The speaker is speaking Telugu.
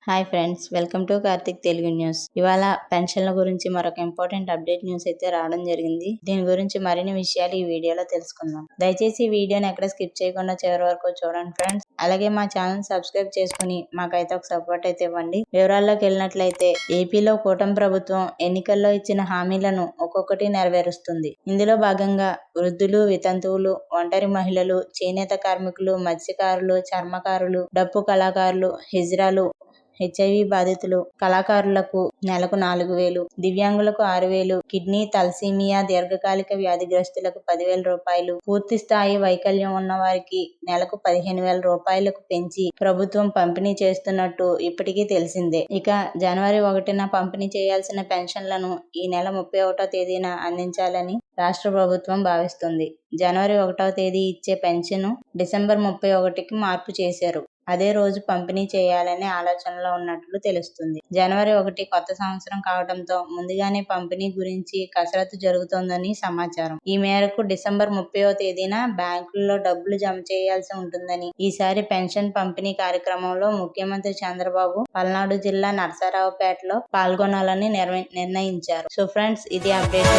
Hi friends, welcome to Karthik Telugu news. ఇవాళ పెన్షన్ల గురించి మరొక ఇంపార్టెంట్ అప్డేట్ న్యూస్ అయితే రావడం జరిగింది. దీని గురించి మరిన్ని విషయాలు ఈ వీడియోలో తెలుసుకుందాం. దయచేసి ఈ వీడియోని ఎక్కడ స్కిప్ చేయకుండా చివరి వరకు చూడండి ఫ్రెండ్స్. అలాగే మా ఛానల్ సబ్స్క్రైబ్ చేసుకుని మాకైతే ఒక సపోర్ట్ అయితే ఇవ్వండి. వివరాల్లోకి వెళ్ళినట్లయితే ఏపీలో కూటమి ప్రభుత్వం ఎన్నికల్లో ఇచ్చిన హామీలను ఒక్కొక్కటి నెరవేరుస్తుంది. ఇందులో భాగంగా వృద్ధులు, వితంతువులు, ఒంటరి మహిళలు, చేనేత కార్మికులు, మత్స్యకారులు, చర్మకారులు, డప్పు కళాకారులు, హిజ్రాలు, హెచ్ఐవి బాధితులు, కళాకారులకు నెలకు 4,000, దివ్యాంగులకు 6,000, కిడ్నీ, తలసీమియా, దీర్ఘకాలిక వ్యాధిగ్రస్తులకు 10,000 రూపాయలు, పూర్తి స్థాయి వైకల్యం ఉన్న వారికి నెలకు 15,000 రూపాయలకు పెంచి ప్రభుత్వం పంపిణీ చేస్తున్నట్టు ఇప్పటికీ తెలిసిందే. ఇక జనవరి 1న పంపిణీ చేయాల్సిన పెన్షన్లను ఈ నెల 31వ తేదీన అందించాలని రాష్ట్ర ప్రభుత్వం భావిస్తుంది. జనవరి 1వ తేదీ ఇచ్చే పెన్షన్ డిసెంబర్ 31కి మార్పు చేశారు. అదే రోజు పంపిణీ చేయాలనే ఆలోచనలో ఉన్నట్లు తెలుస్తుంది. జనవరి 1 కొత్త సంవత్సరం కావడంతో ముందుగానే పంపిణీ గురించి కసరత్తు జరుగుతోందని సమాచారం. ఈ మేరకు డిసెంబర్ 30వ తేదీన బ్యాంకుల్లో డబ్బులు జమ చేయాల్సి ఉంటుందని, ఈసారి పెన్షన్ పంపిణీ కార్యక్రమంలో ముఖ్యమంత్రి చంద్రబాబు పల్నాడు జిల్లా నరసరావుపేటలో పాల్గొనాలని నిర్ణయించారు. సో ఫ్రెండ్స్, ఇది అప్డేట్.